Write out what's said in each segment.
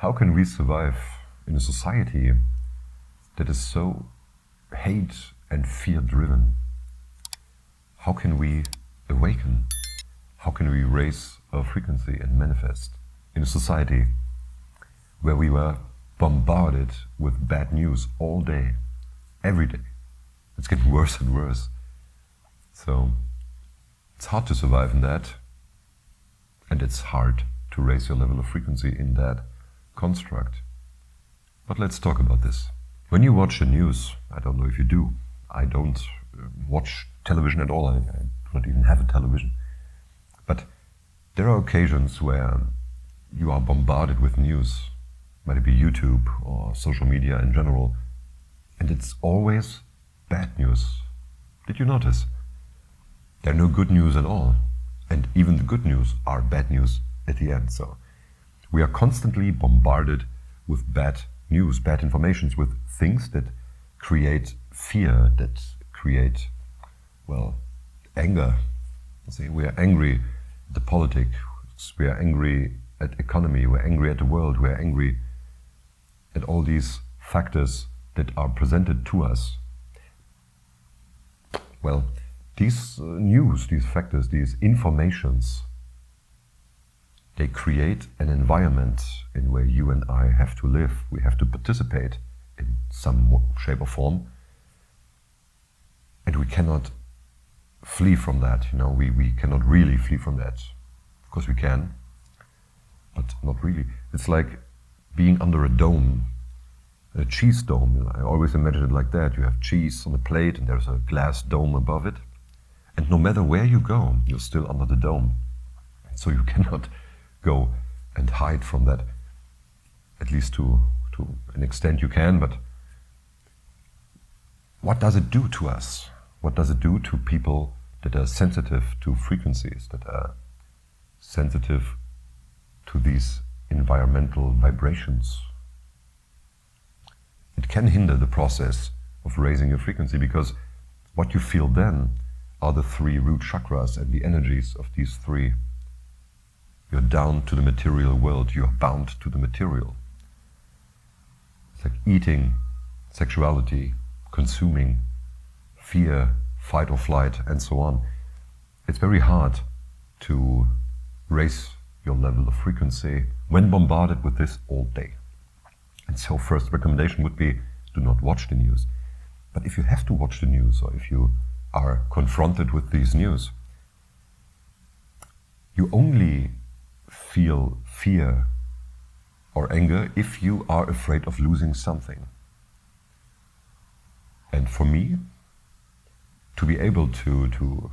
How can we survive in a society that is so hate and fear driven? How can we awaken? How can we raise our frequency and manifest in a society where we were bombarded with bad news all day, every day? It's getting worse and worse. So it's hard to survive in that, and it's hard to raise your level of frequency in that construct. But let's talk about this. When you watch the news, I don't know if you do, I don't watch television at all, I don't even have a television. But there are occasions where you are bombarded with news, might it be YouTube or social media in general, and it's always bad news. Did you notice? There are no good news at all, and even the good news are bad news at the end. So we are constantly bombarded with bad news, bad informations, with things that create fear, that create, anger. See, we are angry at the politics, we are angry at economy, we're angry at the world, we're angry at all these factors that are presented to us. Well, these news, these factors, these informations, they create an environment in where you and I have to live. We have to participate in some shape or form. And we cannot flee from that. We cannot really flee from that. Of course we can, but not really. It's like being under a dome, a cheese dome. I always imagine it like that. You have cheese on a plate and there's a glass dome above it. And no matter where you go, you're still under the dome. So you cannot go and hide from that. At least to an extent you can, but what does it do to us? What does it do to people that are sensitive to frequencies, that are sensitive to these environmental vibrations? It can hinder the process of raising your frequency, because what you feel then are the three root chakras and the energies of these three. You're down to the material world, you're bound to the material. It's like eating, sexuality, consuming, fear, fight or flight, and so on. It's very hard to raise your level of frequency when bombarded with this all day. And so first recommendation would be, do not watch the news. But if you have to watch the news, or if you are confronted with these news, you only feel fear or anger if you are afraid of losing something. And for me, to be able to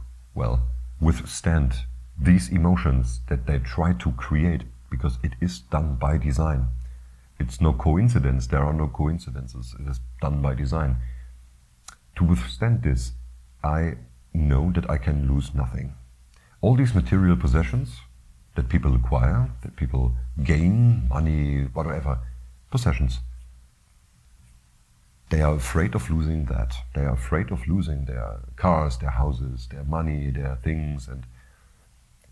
withstand these emotions that they try to create, because it is done by design. It's no coincidence, there are no coincidences, it is done by design. To withstand this, I know that I can lose nothing. All these material possessions that people acquire, that people gain, money, whatever, possessions, they are afraid of losing that. They are afraid of losing their cars, their houses, their money, their things,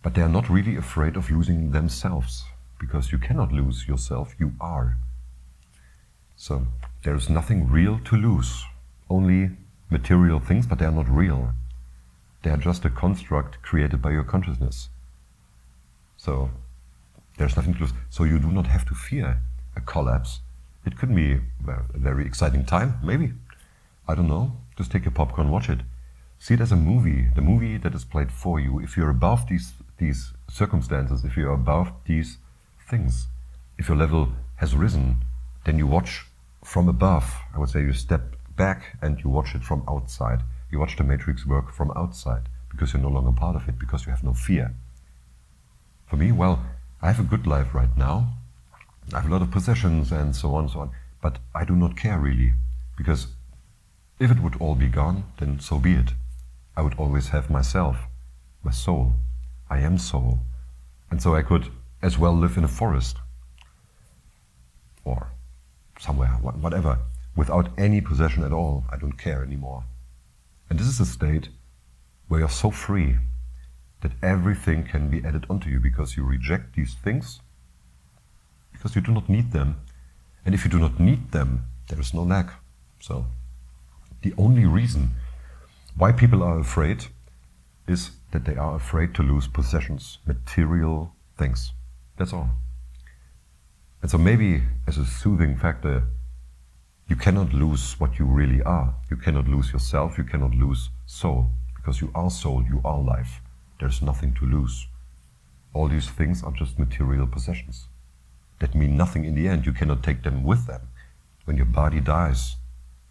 but they are not really afraid of losing themselves, because you cannot lose yourself, you are. So there is nothing real to lose, only material things, but they are not real. They are just a construct created by your consciousness. So there's nothing to lose. So you do not have to fear a collapse. It could be a very exciting time, maybe. I don't know. Just take your popcorn, watch it. See it as a movie, the movie that is played for you. If you're above these circumstances, if you're above these things, if your level has risen, then you watch from above. I would say you step back and you watch it from outside. You watch the matrix work from outside, because you're no longer part of it, because you have no fear. For me, I have a good life right now. I have a lot of possessions and so on, but I do not care really, because if it would all be gone, then so be it. I would always have myself, my soul. I am soul. And so I could as well live in a forest or somewhere, whatever, without any possession at all. I don't care anymore. And this is a state where you're so free that everything can be added onto you, because you reject these things because you do not need them. And if you do not need them, there is no lack. So the only reason why people are afraid is that they are afraid to lose possessions, material things. That's all. And so maybe as a soothing factor, you cannot lose what you really are. You cannot lose yourself, you cannot lose soul, because you are soul, you are life. There's nothing to lose. All these things are just material possessions that mean nothing in the end. You cannot take them with them. When your body dies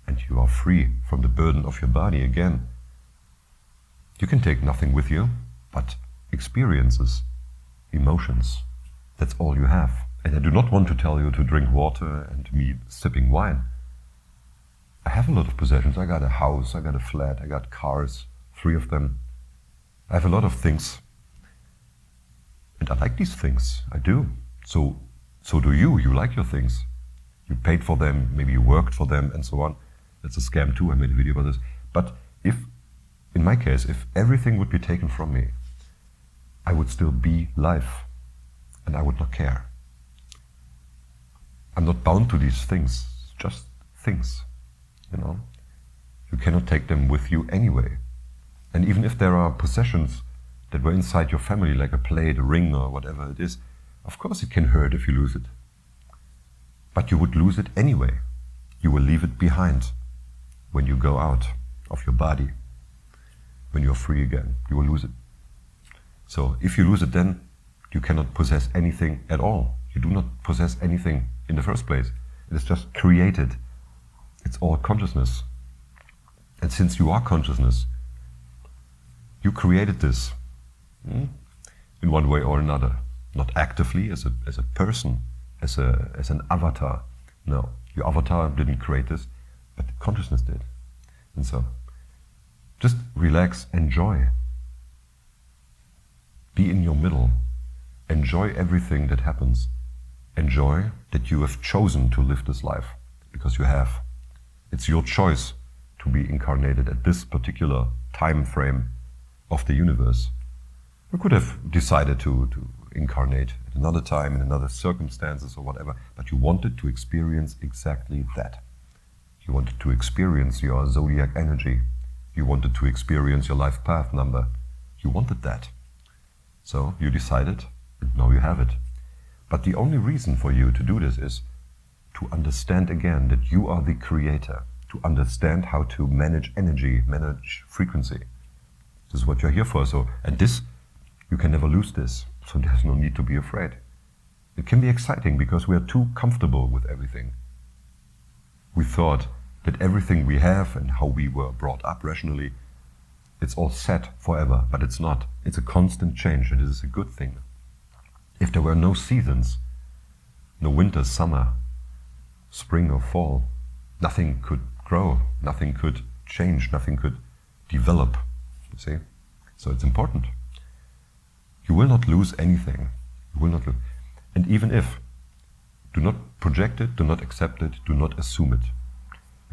and you are free from the burden of your body again, you can take nothing with you but experiences, emotions. That's all you have. And I do not want to tell you to drink water and me sipping wine. I have a lot of possessions. I got a house, I got a flat, I got cars, 3 of them. I have a lot of things. And I like these things, I do. So do you. You like your things. You paid for them, maybe you worked for them and so on. That's a scam too, I made a video about this. But if, in my case, if everything would be taken from me, I would still be life and I would not care. I'm not bound to these things, just things, you know. You cannot take them with you anyway. And even if there are possessions that were inside your family, like a plate, a ring, or whatever it is, of course it can hurt if you lose it. But you would lose it anyway. You will leave it behind when you go out of your body. When you're free again, you will lose it. So if you lose it, then you cannot possess anything at all. You do not possess anything in the first place. It is just created. It's all consciousness. And since you are consciousness, you created this in one way or another. Not actively as a person, as an avatar. No, your avatar didn't create this, but consciousness did. And so, just relax, enjoy. Be in your middle. Enjoy everything that happens. Enjoy that you have chosen to live this life, because you have. It's your choice to be incarnated at this particular time frame of the universe. You could have decided to incarnate at another time, in another circumstances or whatever, but you wanted to experience exactly that. You wanted to experience your zodiac energy. You wanted to experience your life path number. You wanted that. So you decided, and now you have it. But the only reason for you to do this is to understand again that you are the creator, to understand how to manage energy, manage frequency. This is what you're here for. So, and this, you can never lose this. So there's no need to be afraid. It can be exciting because we are too comfortable with everything. We thought that everything we have and how we were brought up rationally, it's all set forever, but it's not. It's a constant change, and it is a good thing. If there were no seasons, no winter, summer, spring or fall, nothing could grow, nothing could change, nothing could develop, you see? So it's important. You will not lose anything. You will not lose. And even if, do not project it, do not accept it, do not assume it.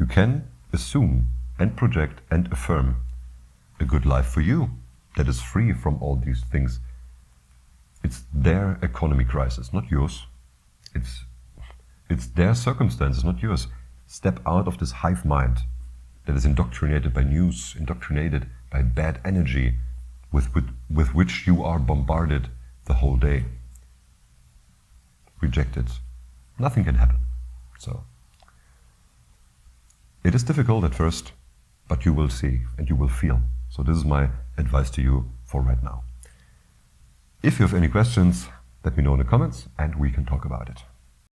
You can assume and project and affirm a good life for you that is free from all these things. It's their economy crisis, not yours. It's their circumstances, not yours. Step out of this hive mind that is indoctrinated by news, indoctrinated by bad energy with which you are bombarded the whole day. Reject it. Nothing can happen. So, it is difficult at first, but you will see and you will feel. So this is my advice to you for right now. If you have any questions, let me know in the comments and we can talk about it.